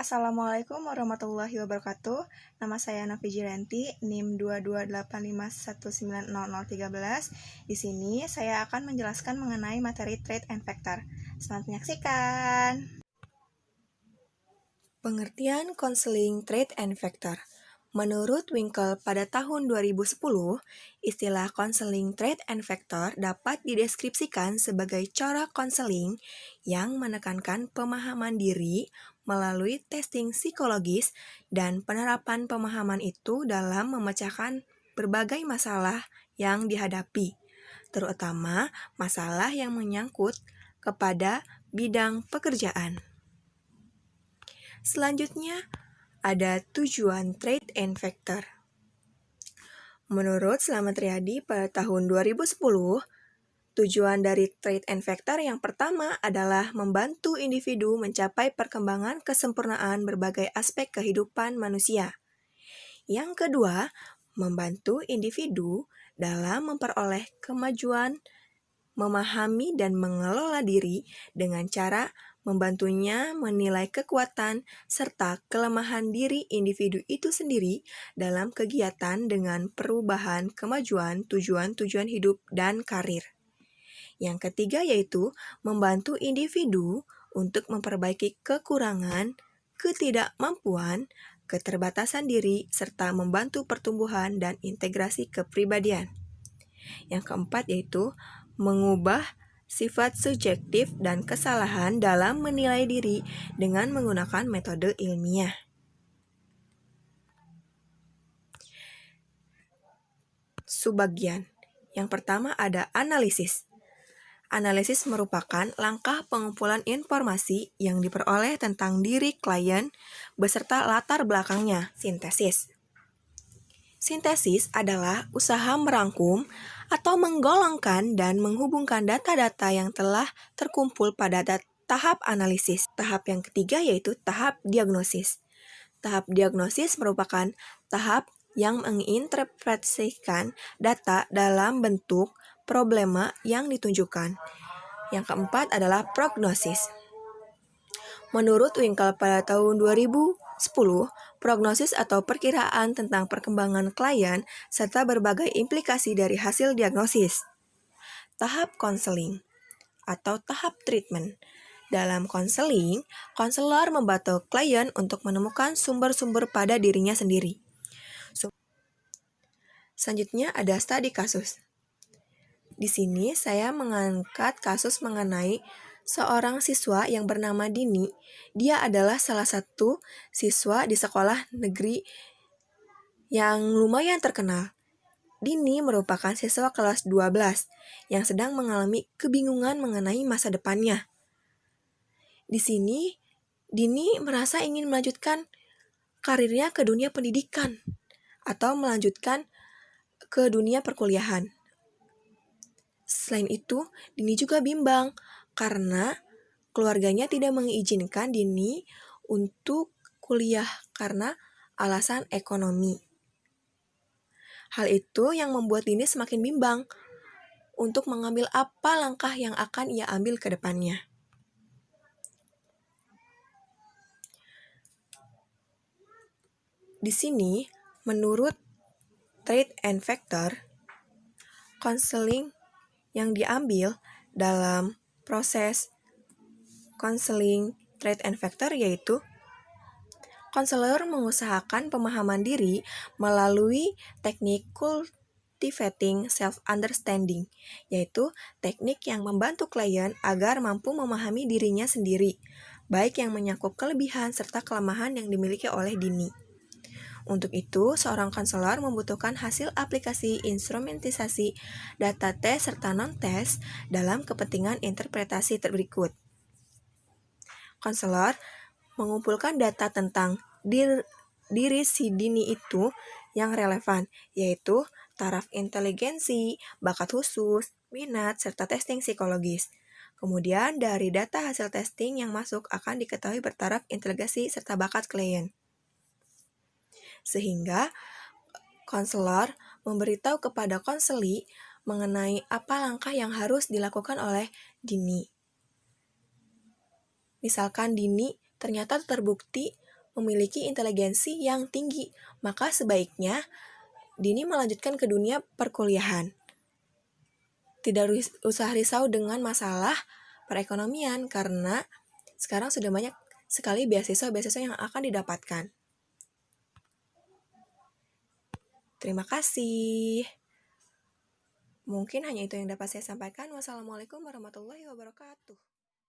Assalamualaikum warahmatullahi wabarakatuh. Nama saya Novi Jiranti, NIM 22851900013. Di sini saya akan menjelaskan mengenai materi Trade and Factor. Selamat menyaksikan. Pengertian konseling Trade and Factor. Menurut Winkle pada tahun 2010, istilah konseling Trade and Factor dapat dideskripsikan sebagai cara konseling yang menekankan pemahaman diri melalui testing psikologis dan penerapan pemahaman itu dalam memecahkan berbagai masalah yang dihadapi, terutama masalah yang menyangkut kepada bidang pekerjaan. Selanjutnya, ada tujuan Trade and Factor. Menurut Slamet Riyadi pada tahun 2010, tujuan dari Trade and Factor yang pertama adalah membantu individu mencapai perkembangan kesempurnaan berbagai aspek kehidupan manusia. Yang kedua, membantu individu dalam memperoleh kemajuan, memahami dan mengelola diri dengan cara membantunya menilai kekuatan serta kelemahan diri individu itu sendiri dalam kegiatan dengan perubahan kemajuan tujuan-tujuan hidup dan karir. Yang ketiga yaitu membantu individu untuk memperbaiki kekurangan, ketidakmampuan, keterbatasan diri, serta membantu pertumbuhan dan integrasi kepribadian. Yang keempat yaitu mengubah sifat subjektif dan kesalahan dalam menilai diri dengan menggunakan metode ilmiah. Subbagian. Yang pertama ada analisis. Analisis merupakan langkah pengumpulan informasi yang diperoleh tentang diri klien beserta latar belakangnya, sintesis. Sintesis adalah usaha merangkum atau menggolongkan dan menghubungkan data-data yang telah terkumpul pada tahap analisis. Tahap yang ketiga yaitu tahap diagnosis. Tahap diagnosis merupakan tahap yang menginterpretasikan data dalam bentuk problema yang ditunjukkan. Yang keempat adalah prognosis. Menurut Winkle pada tahun 2010, prognosis atau perkiraan tentang perkembangan klien serta berbagai implikasi dari hasil diagnosis. Tahap konseling atau tahap treatment. Dalam konseling, konselor membantu klien untuk menemukan sumber-sumber pada dirinya sendiri. Selanjutnya ada studi kasus. Di sini saya mengangkat kasus mengenai seorang siswa yang bernama Dini. Dia adalah salah satu siswa di sekolah negeri yang lumayan terkenal. Dini merupakan siswa kelas 12 yang sedang mengalami kebingungan mengenai masa depannya. Di sini, Dini merasa ingin melanjutkan karirnya ke dunia pendidikan atau melanjutkan ke dunia perkuliahan. Selain itu, Dini juga bimbang karena keluarganya tidak mengizinkan Dini untuk kuliah karena alasan ekonomi. Hal itu yang membuat Dini semakin bimbang untuk mengambil apa langkah yang akan ia ambil ke depannya. Di sini, menurut Trade and Factor, konseling yang diambil dalam proses konseling Trade and Factor yaitu konselor mengusahakan pemahaman diri melalui teknik cultivating self-understanding, yaitu teknik yang membantu klien agar mampu memahami dirinya sendiri, baik yang menyangkut kelebihan serta kelemahan yang dimiliki oleh Dini. Untuk itu, seorang konselor membutuhkan hasil aplikasi instrumentisasi data tes serta non-tes dalam kepentingan interpretasi berikut. Konselor mengumpulkan data tentang diri si Dini itu yang relevan, yaitu taraf inteligensi, bakat khusus, minat, serta testing psikologis. Kemudian, dari data hasil testing yang masuk akan diketahui bertaraf inteligensi serta bakat klien. Sehingga konselor memberitahu kepada konseli mengenai apa langkah yang harus dilakukan oleh Dini. Misalkan Dini ternyata terbukti memiliki inteligensi yang tinggi, maka sebaiknya Dini melanjutkan ke dunia perkuliahan. Tidak usah risau dengan masalah perekonomian karena sekarang sudah banyak sekali beasiswa-beasiswa yang akan didapatkan. Terima kasih. Mungkin hanya itu yang dapat saya sampaikan. Wassalamualaikum warahmatullahi wabarakatuh.